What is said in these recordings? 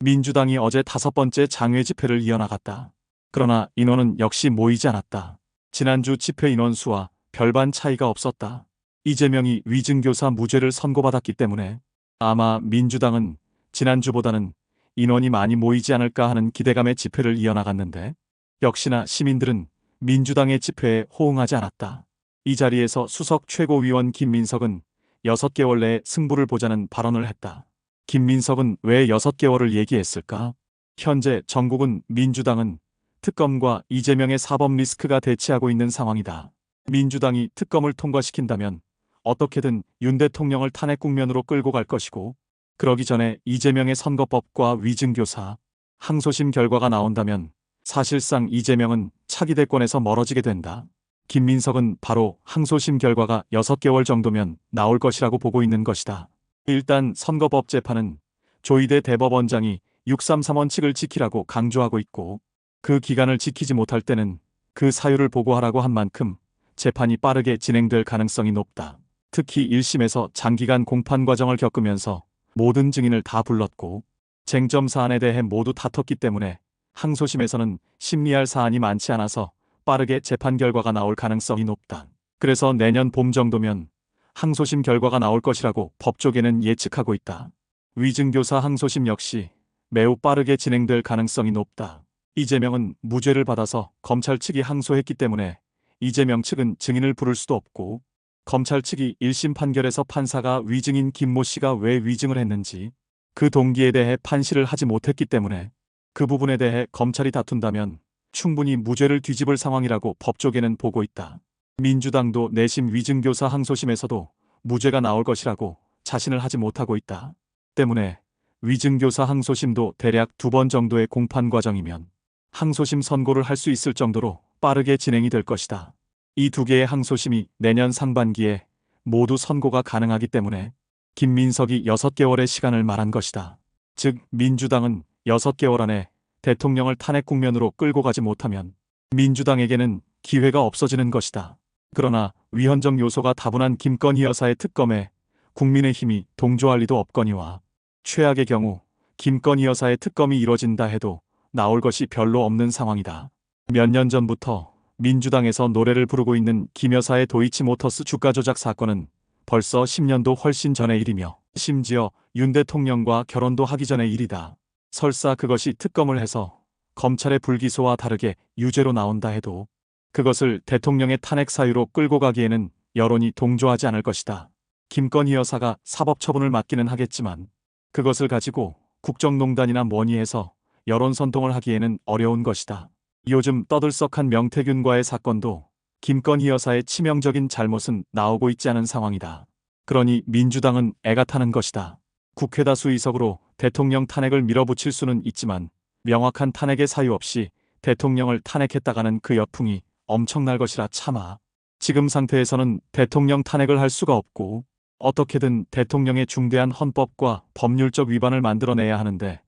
민주당이 어제 5번째 장외 집회를 이어나갔다. 그러나 인원은 역시 모이지 않았다. 지난주 집회 인원 수와 별반 차이가 없었다. 이재명이 위증교사 무죄를 선고받았기 때문에 아마 민주당은 지난주보다는 인원이 많이 모이지 않을까 하는 기대감에 집회를 이어나갔는데 역시나 시민들은 민주당의 집회에 호응하지 않았다. 이 자리에서 수석 최고위원 김민석은 6개월 내에 승부를 보자는 발언을 했다. 김민석은 왜 6개월을 얘기했을까? 현재 전국은 민주당은 특검과 이재명의 사법 리스크가 대치하고 있는 상황이다. 민주당이 특검을 통과시킨다면 어떻게든 윤 대통령을 탄핵 국면으로 끌고 갈 것이고, 그러기 전에 이재명의 선거법과 위증교사, 항소심 결과가 나온다면 사실상 이재명은 차기 대권에서 멀어지게 된다. 김민석은 바로 항소심 결과가 6개월 정도면 나올 것이라고 보고 있는 것이다. 일단 선거법 재판은 조희대 대법원장이 633원칙을 지키라고 강조하고 있고, 그 기간을 지키지 못할 때는 그 사유를 보고하라고 한 만큼 재판이 빠르게 진행될 가능성이 높다. 특히 1심에서 장기간 공판 과정을 겪으면서 모든 증인을 다 불렀고 쟁점 사안에 대해 모두 다퉜기 때문에 항소심에서는 심리할 사안이 많지 않아서 빠르게 재판 결과가 나올 가능성이 높다. 그래서 내년 봄 정도면 항소심 결과가 나올 것이라고 법조계는 예측하고 있다. 위증교사 항소심 역시 매우 빠르게 진행될 가능성이 높다. 이재명은 무죄를 받아서 검찰 측이 항소했기 때문에 이재명 측은 증인을 부를 수도 없고, 검찰 측이 1심 판결에서 판사가 위증인 김모 씨가 왜 위증을 했는지 그 동기에 대해 판시를 하지 못했기 때문에 그 부분에 대해 검찰이 다툰다면 충분히 무죄를 뒤집을 상황이라고 법조계는 보고 있다. 민주당도 내심 위증교사 항소심에서도 무죄가 나올 것이라고 자신을 하지 못하고 있다. 때문에 위증교사 항소심도 대략 2번 정도의 공판 과정이면 항소심 선고를 할 수 있을 정도로 빠르게 진행이 될 것이다. 이 2개의 항소심이 내년 상반기에 모두 선고가 가능하기 때문에 김민석이 6개월의 시간을 말한 것이다. 즉 민주당은 6개월 안에 대통령을 탄핵 국면으로 끌고 가지 못하면 민주당에게는 기회가 없어지는 것이다. 그러나 위헌적 요소가 다분한 김건희 여사의 특검에 국민의힘이 동조할 리도 없거니와 최악의 경우 김건희 여사의 특검이 이뤄진다 해도 나올 것이 별로 없는 상황이다. 몇 년 전부터 민주당에서 노래를 부르고 있는 김 여사의 도이치모터스 주가 조작 사건은 벌써 10년도 훨씬 전의 일이며 심지어 윤 대통령과 결혼도 하기 전의 일이다. 설사 그것이 특검을 해서 검찰의 불기소와 다르게 유죄로 나온다 해도 그것을 대통령의 탄핵 사유로 끌고 가기에는 여론이 동조하지 않을 것이다. 김건희 여사가 사법처분을 맞기는 하겠지만 그것을 가지고 국정농단이나 뭐니 해서 여론 선동을 하기에는 어려운 것이다. 요즘 떠들썩한 명태균과의 사건도 김건희 여사의 치명적인 잘못은 나오고 있지 않은 상황이다. 그러니 민주당은 애가 타는 것이다. 국회 다수 의석으로 대통령 탄핵을 밀어붙일 수는 있지만 명확한 탄핵의 사유 없이 대통령을 탄핵했다가는 그 여풍이 엄청날 것이라 참아. 지금 상태에서는 대통령 탄핵을 할 수가 없고 어떻게든 대통령의 중대한 헌법과 법률적 위반을 만들어내야 하는데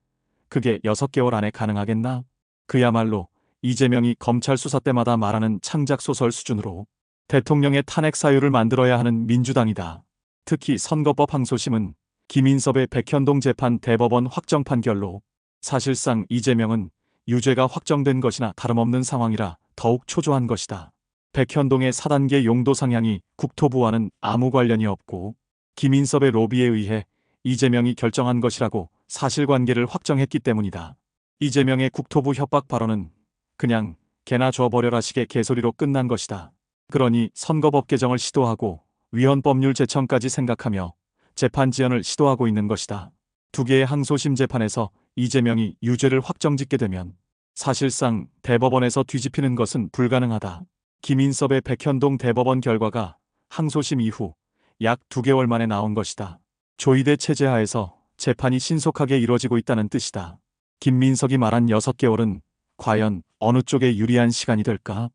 그게 6개월 안에 가능하겠나? 그야말로 이재명이 검찰 수사 때마다 말하는 창작 소설 수준으로 대통령의 탄핵 사유를 만들어야 하는 민주당이다. 특히 선거법 항소심은 김인섭의 백현동 재판 대법원 확정 판결로 사실상 이재명은 유죄가 확정된 것이나 다름없는 상황이라 더욱 초조한 것이다. 백현동의 4단계 용도 상향이 국토부와는 아무 관련이 없고 김인섭의 로비에 의해 이재명이 결정한 것이라고 사실관계를 확정했기 때문이다. 이재명의 국토부 협박 발언은 그냥 개나 줘버려라식의 개소리로 끝난 것이다. 그러니 선거법 개정을 시도하고 위헌법률 제청까지 생각하며 재판 지연을 시도하고 있는 것이다. 2개의 항소심 재판에서 이재명이 유죄를 확정짓게 되면 사실상 대법원에서 뒤집히는 것은 불가능하다. 김인섭의 백현동 대법원 결과가 항소심 이후 약 2개월 만에 나온 것이다. 조희대 체제 하에서 재판이 신속하게 이뤄지고 있다는 뜻이다. 김민석이 말한 6개월은 과연 어느 쪽에 유리한 시간이 될까?